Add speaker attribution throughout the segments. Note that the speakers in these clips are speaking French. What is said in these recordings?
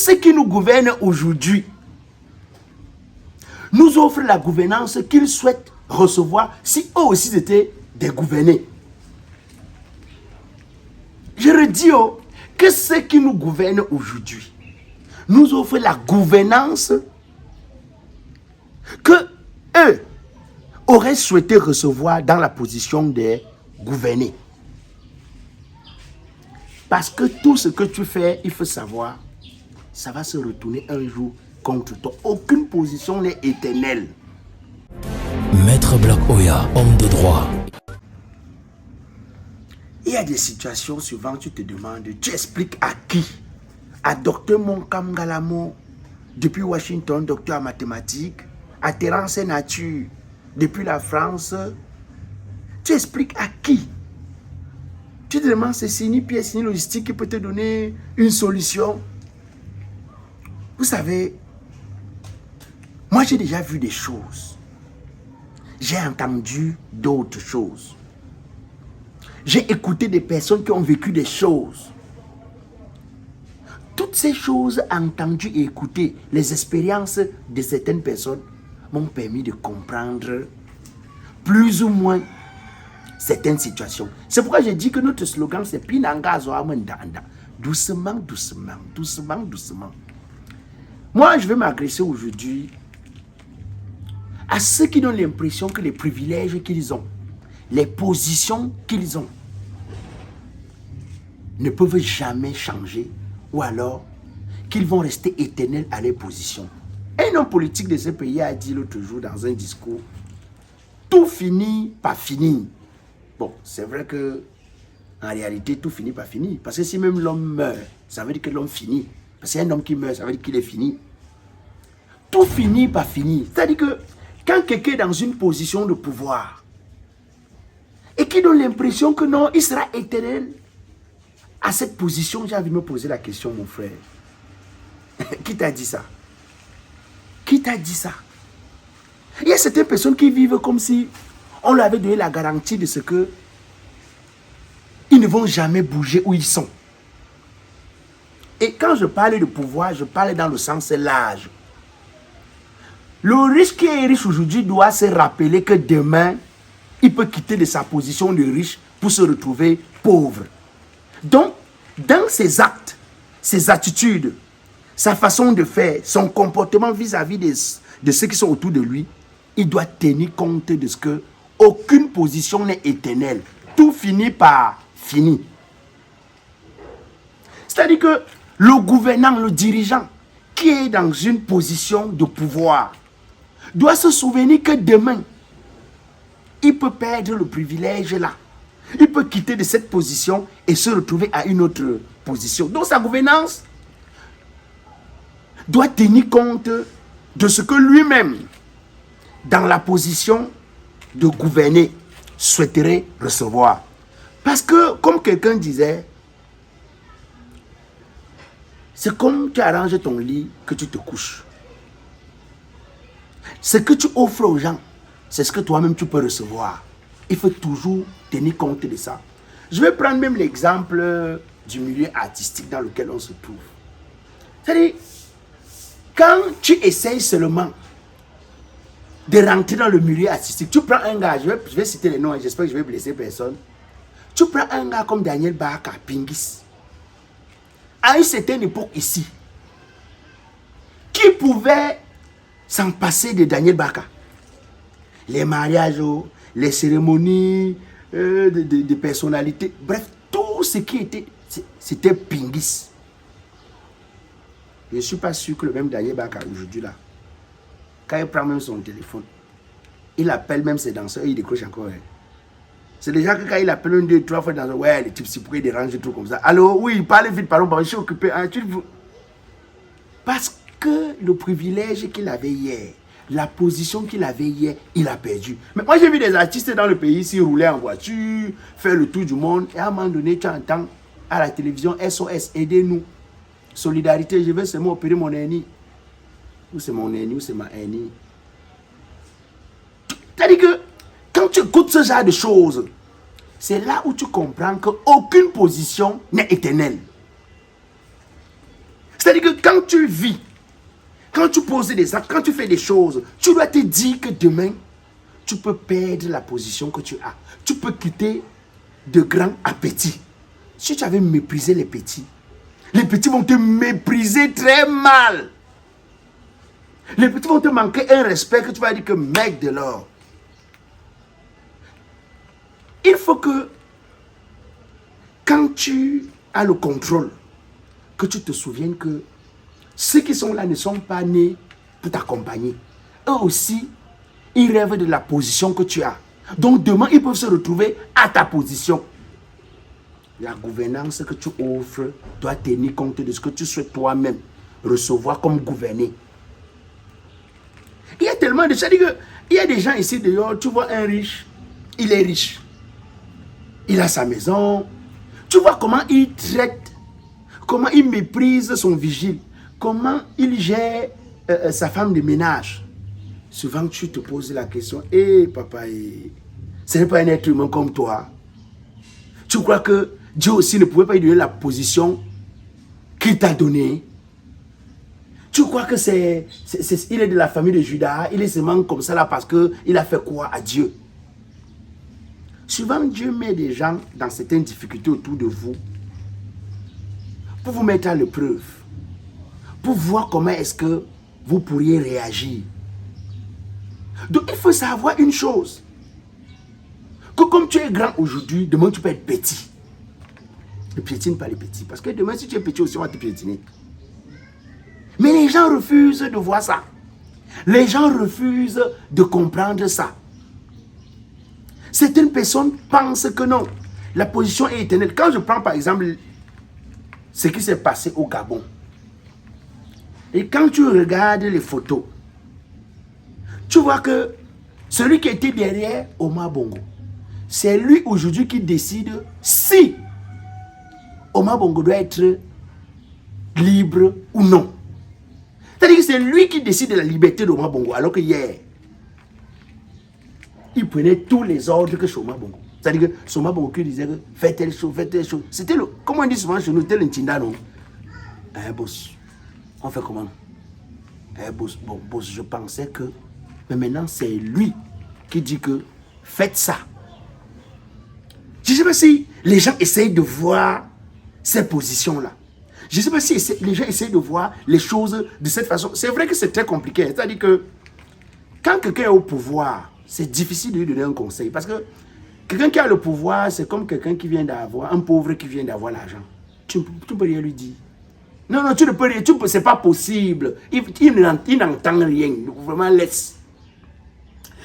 Speaker 1: ceux qui nous gouvernent aujourd'hui nous offrent la gouvernance qu'ils souhaitent recevoir si eux aussi étaient des gouvernés. Je redis que ceux qui nous gouvernent aujourd'hui nous offrent la gouvernance que eux auraient souhaité recevoir dans la position des gouvernés. Parce que tout ce que tu fais, il faut savoir, ça va se retourner un jour contre toi. Aucune position n'est éternelle.
Speaker 2: Maître Black Oya, homme de droit.
Speaker 1: Il y a des situations, souvent tu te demandes, tu expliques à qui? À Dr Monkam Galamo, depuis Washington, docteur en mathématiques, à Terence Nature, depuis la France. Tu expliques à qui? Tu te demandes, c'est ni pièce ni logistique qui peut te donner une solution. Vous savez, moi j'ai déjà vu des choses. J'ai entendu d'autres choses. J'ai écouté des personnes qui ont vécu des choses. Toutes ces choses entendues et écoutées, les expériences de certaines personnes m'ont permis de comprendre plus ou moins certaines situations. C'est pourquoi j'ai dit que notre slogan c'est Pinanga Zoamendanda. Doucement, doucement, doucement, doucement. Moi, je vais m'agresser aujourd'hui à ceux qui ont l'impression que les privilèges qu'ils ont, les positions qu'ils ont, ne peuvent jamais changer ou alors qu'ils vont rester éternels à leur position. Un homme politique de ce pays a dit l'autre jour dans un discours, tout finit par finir. Bon, c'est vrai que en réalité, tout finit par finir. Parce que si même l'homme meurt, ça veut dire que l'homme finit. Parce qu'un homme qui meurt, ça veut dire qu'il est fini. Tout finit par finir. C'est-à-dire que quand quelqu'un est dans une position de pouvoir et qui donne l'impression que non, il sera éternel à cette position, j'ai envie de me poser la question, mon frère. Qui t'a dit ça? Qui t'a dit ça? Il y a certaines personnes qui vivent comme si on leur avait donné la garantie de ce que ils ne vont jamais bouger où ils sont. Et quand je parle de pouvoir, je parle dans le sens large. Le riche qui est riche aujourd'hui doit se rappeler que demain, il peut quitter de sa position de riche pour se retrouver pauvre. Donc, dans ses actes, ses attitudes, sa façon de faire, son comportement vis-à-vis de ceux qui sont autour de lui, il doit tenir compte de ce que aucune position n'est éternelle. Tout finit par finir. C'est-à-dire que le gouvernant, le dirigeant, qui est dans une position de pouvoir, doit se souvenir que demain, il peut perdre le privilège là. Il peut quitter de cette position et se retrouver à une autre position. Donc sa gouvernance doit tenir compte de ce que lui-même, dans la position de gouverner, souhaiterait recevoir. Parce que, comme quelqu'un disait, c'est comme tu arranges ton lit que tu te couches. Ce que tu offres aux gens, c'est ce que toi-même tu peux recevoir. Il faut toujours tenir compte de ça. Je vais prendre même l'exemple du milieu artistique dans lequel on se trouve. C'est-à-dire, quand tu essayes seulement de rentrer dans le milieu artistique, tu prends un gars, je vais citer les noms, j'espère que je vais blesser personne. Tu prends un gars comme Daniel Baka, Pingis, à une certaine époque ici, qui pouvait s'en passer de Daniel Baka? Les mariages, les cérémonies, de personnalités, bref, tout ce qui était, c'était Pingis. Je ne suis pas sûr que le même Daniel Baka aujourd'hui là, quand il prend même son téléphone, il appelle même ses danseurs et il décroche encore. Hein. C'est déjà que quand il appelle une, deux, trois fois dans ouais, les types, c'est pourquoi il dérange tout comme ça. Allô, oui, parlez vite, pardon, je suis occupé. Hein, parce que le privilège qu'il avait hier, la position qu'il avait hier, il a perdu. Mais moi, j'ai vu des artistes dans le pays ici rouler en voiture, faire le tour du monde. Et à un moment donné, tu entends à la télévision, SOS, aidez-nous. Solidarité, je veux seulement opérer mon hernie. Ou c'est mon hernie, ou c'est ma hernie. C'est-à-dire que quand tu écoutes ce genre de choses, c'est là où tu comprends qu'aucune position n'est éternelle. C'est-à-dire que quand tu vis, quand tu poses des actes, quand tu fais des choses, tu dois te dire que demain, tu peux perdre la position que tu as. Tu peux quitter de grands à petits. Si tu avais méprisé les petits vont te mépriser très mal. Les petits vont te manquer un respect que tu vas dire que mec de l'or. Il faut que, quand tu as le contrôle, que tu te souviennes que ceux qui sont là ne sont pas nés pour t'accompagner. Eux aussi, ils rêvent de la position que tu as. Donc demain, ils peuvent se retrouver à ta position. La gouvernance que tu offres doit tenir compte de ce que tu souhaites toi-même recevoir comme gouverné. Il y a tellement de choses. Il y a des gens ici dehors, tu vois un riche, il est riche. Il a sa maison. Tu vois comment il traite, comment il méprise son vigile, comment il gère sa femme de ménage. Souvent tu te poses la question, papa, ce n'est pas un être humain comme toi. Tu crois que Dieu aussi ne pouvait pas lui donner la position qu'il t'a donnée? Tu crois que il est de la famille de Judas, il est seulement comme ça là parce qu'il a fait quoi à Dieu? Souvent Dieu met des gens dans certaines difficultés autour de vous pour vous mettre à l'épreuve, pour voir comment est-ce que vous pourriez réagir. Donc il faut savoir une chose, que comme tu es grand aujourd'hui, demain tu peux être petit. Ne piétine pas les petits, parce que demain si tu es petit aussi on va te piétiner. Mais les gens refusent de voir ça. Les gens refusent de comprendre ça. Certaines personnes pensent que non, la position est éternelle. Quand je prends par exemple ce qui s'est passé au Gabon, et quand tu regardes les photos, tu vois que celui qui était derrière Omar Bongo, c'est lui aujourd'hui qui décide si Omar Bongo doit être libre ou non. C'est-à-dire que c'est lui qui décide de la liberté d'Omar Bongo, alors que hier, il prenait tous les ordres que Omar Bongo. C'est-à-dire que Omar Bongo qui disait que fais telle chose, fais telle chose. C'était le, comment on dit souvent chez nous, tel un tinda, non? Boss, on fait comment? Boss, bon, boss, je pensais que, mais maintenant c'est lui qui dit que faites ça. Je ne sais pas si les gens essayent de voir ces positions-là. Je ne sais pas si les gens essayent de voir les choses de cette façon. C'est vrai que c'est très compliqué. C'est-à-dire que quand quelqu'un est au pouvoir, c'est difficile de lui donner un conseil. Parce que quelqu'un qui a le pouvoir, c'est comme quelqu'un qui vient d'avoir, un pauvre qui vient d'avoir l'argent. Tu ne peux rien lui dire. Non, non, tu ne peux rien. C'est pas possible. Il n'entend rien. Le gouvernement laisse.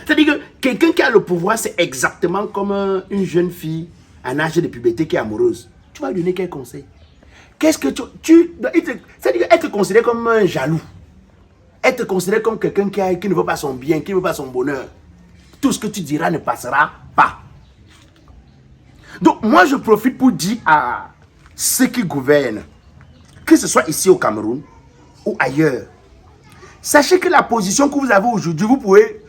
Speaker 1: C'est-à-dire que quelqu'un qui a le pouvoir, c'est exactement comme une jeune fille en âge de puberté qui est amoureuse. Tu vas lui donner quel conseil? Qu'est-ce que c'est-à-dire être considéré comme un jaloux. Être considéré comme quelqu'un qui ne veut pas son bien, qui ne veut pas son bonheur. Tout ce que tu diras ne passera pas. Donc moi je profite pour dire à ceux qui gouvernent, que ce soit ici au Cameroun ou ailleurs, sachez que la position que vous avez aujourd'hui,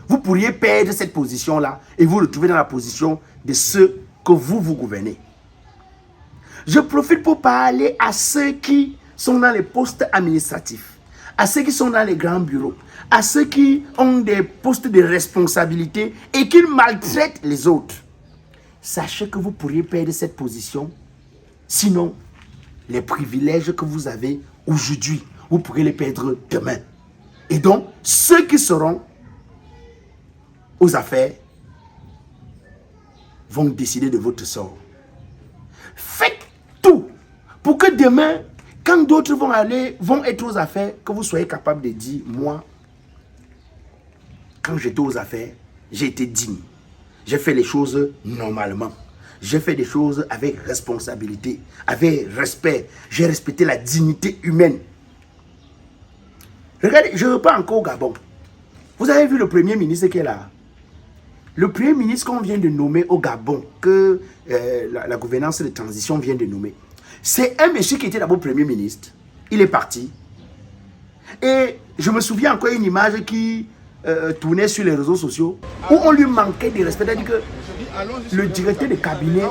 Speaker 1: vous pourriez perdre cette position-là et vous retrouver dans la position de ceux que vous gouvernez. Je profite pour parler à ceux qui sont dans les postes administratifs, à ceux qui sont dans les grands bureaux, à ceux qui ont des postes de responsabilité et qui maltraitent les autres. Sachez que vous pourriez perdre cette position, sinon les privilèges que vous avez aujourd'hui, vous pourrez les perdre demain. Et donc, ceux qui seront aux affaires vont décider de votre sort. Faites tout pour que demain, quand d'autres vont être aux affaires, que vous soyez capable de dire, moi, quand j'étais aux affaires, j'ai été digne. J'ai fait les choses normalement. J'ai fait des choses avec responsabilité, avec respect. J'ai respecté la dignité humaine. Regardez, je repars encore au Gabon. Vous avez vu le premier ministre qui est là? Le premier ministre qu'on vient de nommer au Gabon, que la gouvernance de transition vient de nommer, c'est un monsieur qui était d'abord premier ministre. Il est parti. Et je me souviens encore une image qui tournait sur les réseaux sociaux où on lui manquait de respect. C'est-à-dire que le directeur de cabinet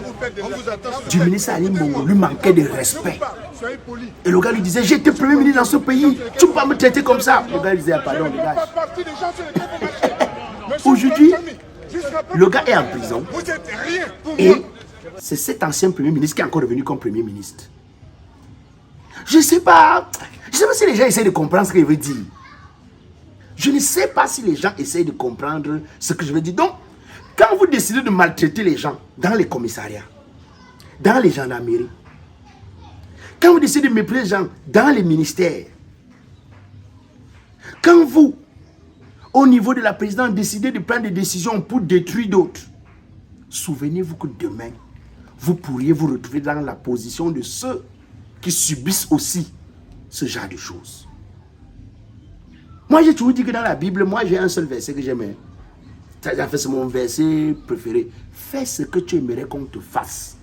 Speaker 1: du ministre Ali Bongo lui manquait de respect.
Speaker 3: Soyez poli.
Speaker 1: Et le gars lui disait, j'étais premier ministre dans ce pays, tu peux pas me traiter comme ça. Le gars lui disait, ah, pardon, dégage. Aujourd'hui, le gars est en prison.
Speaker 3: Vous êtes rien pour
Speaker 1: Et
Speaker 3: moi.
Speaker 1: c'est cet ancien premier ministre qui est encore devenu comme premier ministre. Je ne sais pas si les gens essaient de comprendre ce que je veux dire. Je ne sais pas si les gens essayent de comprendre ce que je veux dire. Donc, quand vous décidez de maltraiter les gens dans les commissariats, dans les gendarmeries, quand vous décidez de mépriser les gens dans les ministères, quand vous, au niveau de la présidence, décidez de prendre des décisions pour détruire d'autres, souvenez-vous que demain, vous pourriez vous retrouver dans la position de ceux qui subissent aussi ce genre de choses. Moi, j'ai toujours dit que dans la Bible, moi, j'ai un seul verset que j'aime. C'est mon verset préféré. Fais ce que tu aimerais qu'on te fasse.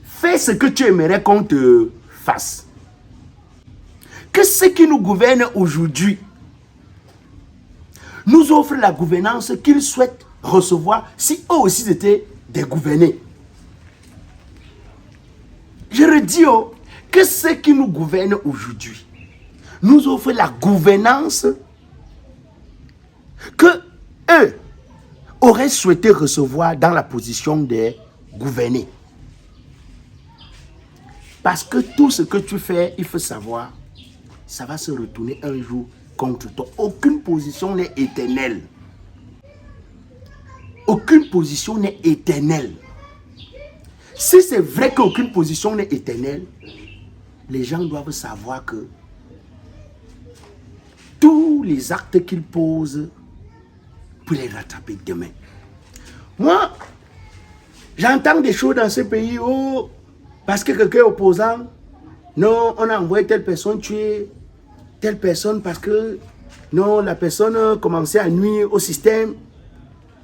Speaker 1: Fais ce que tu aimerais qu'on te fasse. Que ceux qui nous gouvernent aujourd'hui nous offrent la gouvernance qu'ils souhaitent recevoir si eux aussi étaient des gouvernés. Je redis que ceux qui nous gouvernent aujourd'hui nous offrent la gouvernance que eux auraient souhaité recevoir dans la position des gouvernés. Parce que tout ce que tu fais, il faut savoir, ça va se retourner un jour contre toi. Aucune position n'est éternelle. Aucune position n'est éternelle. Si c'est vrai qu'aucune position n'est éternelle, les gens doivent savoir que tous les actes qu'ils posent pour les rattraper demain. Moi, j'entends des choses dans ce pays où, parce que quelqu'un est opposant, non, on a envoyé telle personne tuer telle personne parce que, non, la personne commençait à nuire au système.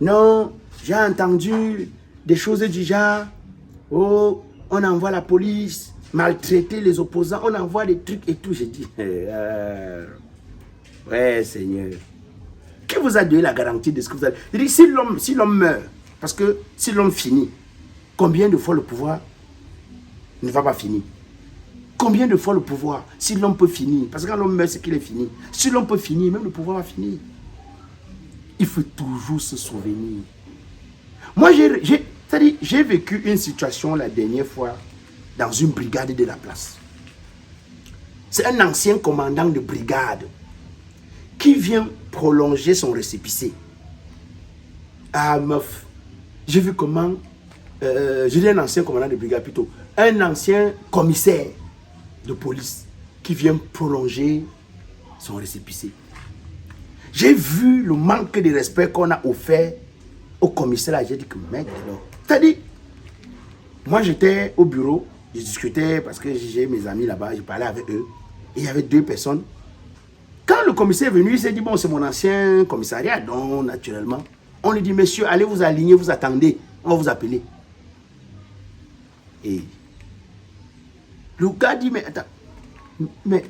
Speaker 1: Non, j'ai entendu des choses du genre, oh, on envoie la police maltraiter les opposants, on envoie des trucs et tout. J'ai dit, ouais, Seigneur, qui vous a donné la garantie de ce que vous allez... Je dis, si l'homme meurt, parce que si l'homme finit, combien de fois le pouvoir ne va pas finir? Combien de fois le pouvoir, si l'homme peut finir, parce que quand l'homme meurt, c'est qu'il est fini. Si l'homme peut finir, même le pouvoir va finir. Il faut toujours se souvenir. Moi, j'ai vécu une situation la dernière fois dans une brigade de la place. C'est un ancien commandant de brigade qui vient prolonger son récépissé. Ah, meuf, j'ai vu comment, je dis un ancien commandant de brigade plutôt, un ancien commissaire de police qui vient prolonger son récépissé. J'ai vu le manque de respect qu'on a offert au commissaire. J'ai dit que mec, alors, c'est-à-dire, moi j'étais au bureau, je discutais parce que j'ai mes amis là-bas, je parlais avec eux, et il y avait deux personnes. Quand le commissaire est venu, il s'est dit, bon, c'est mon ancien commissariat, donc naturellement, on lui dit, monsieur, allez vous aligner, vous attendez, on va vous appeler. Et le gars dit, mais attends, mais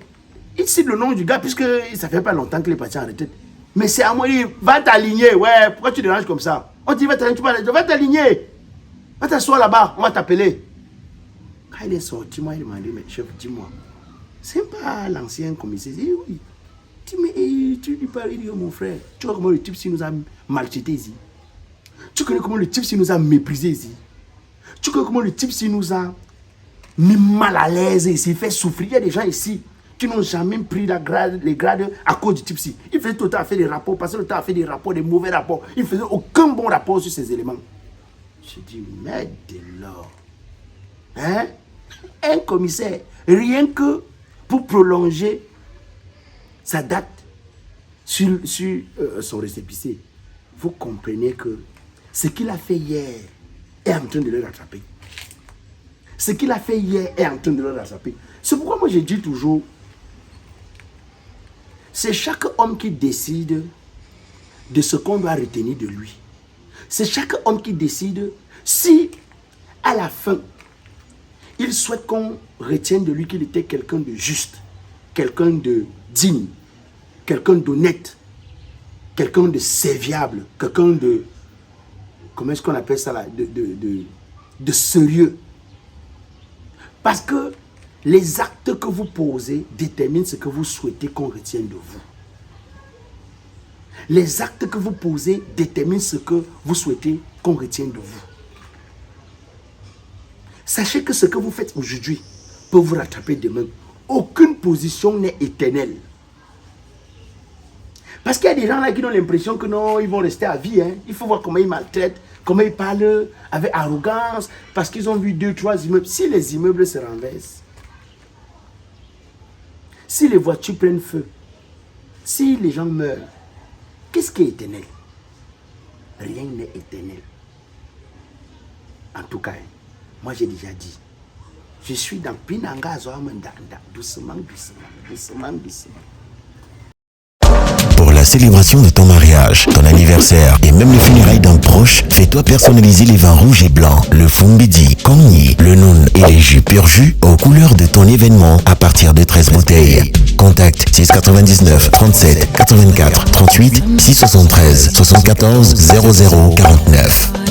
Speaker 1: il cite le nom du gars, puisque ça fait pas longtemps qu'il est parti en retraite. Mais c'est à moi, il dit, va t'aligner, ouais, pourquoi tu déranges comme ça? On dit, va t'aligner, va t'asseoir là-bas, on va t'appeler. Quand il est sorti, moi, il m'a dit, mais chef, dis-moi, c'est pas l'ancien commissaire? Il dit, oui. Tu lui parles, il dit, oh, mon frère, tu vois comment le type s'il nous a maltraité ici? Tu connais comment le type s'il nous a méprisé ici? Tu connais comment le type s'il nous a mis mal à l'aise ici, il fait souffrir? Il y a des gens ici qui n'ont jamais pris les grades à cause du type ci. Il faisait tout le temps à faire des rapports, passer le temps à faire des rapports, des mauvais rapports. Il ne faisait aucun bon rapport sur ces éléments. Je dis, mais dès lors, hein? Un commissaire, rien que pour prolonger sa date sur son récépissé, vous comprenez que ce qu'il a fait hier est en train de le rattraper. Ce qu'il a fait hier est en train de le rattraper. C'est pourquoi moi je dis toujours, c'est chaque homme qui décide de ce qu'on doit retenir de lui. C'est chaque homme qui décide si, à la fin, il souhaite qu'on retienne de lui qu'il était quelqu'un de juste, quelqu'un de digne, quelqu'un d'honnête, quelqu'un de serviable, quelqu'un de, comment est-ce qu'on appelle ça là, de sérieux. Parce que les actes que vous posez déterminent ce que vous souhaitez qu'on retienne de vous. Les actes que vous posez déterminent ce que vous souhaitez qu'on retienne de vous. Sachez que ce que vous faites aujourd'hui peut vous rattraper demain. Aucune position n'est éternelle. Parce qu'il y a des gens là qui ont l'impression que non, ils vont rester à vie. Il faut voir comment ils maltraitent, comment ils parlent avec arrogance, parce qu'ils ont vu 2, 3 immeubles. Si les immeubles se renversent, si les voitures prennent feu, si les gens meurent, qu'est-ce qui est éternel? Rien n'est éternel. En tout cas, moi j'ai déjà dit, je suis dans Pinanga Zoamanda, doucement, doucement, doucement, doucement.
Speaker 2: Pour la célébration de ton mariage, ton anniversaire et même les funérailles d'un proche, fais-toi personnaliser les vins rouges et blancs, le Fumbidi, Kongni, le Noun et les jus pur jus aux couleurs de ton événement à partir de 13 bouteilles. Contact 699 37 84 38 673 74 00 49.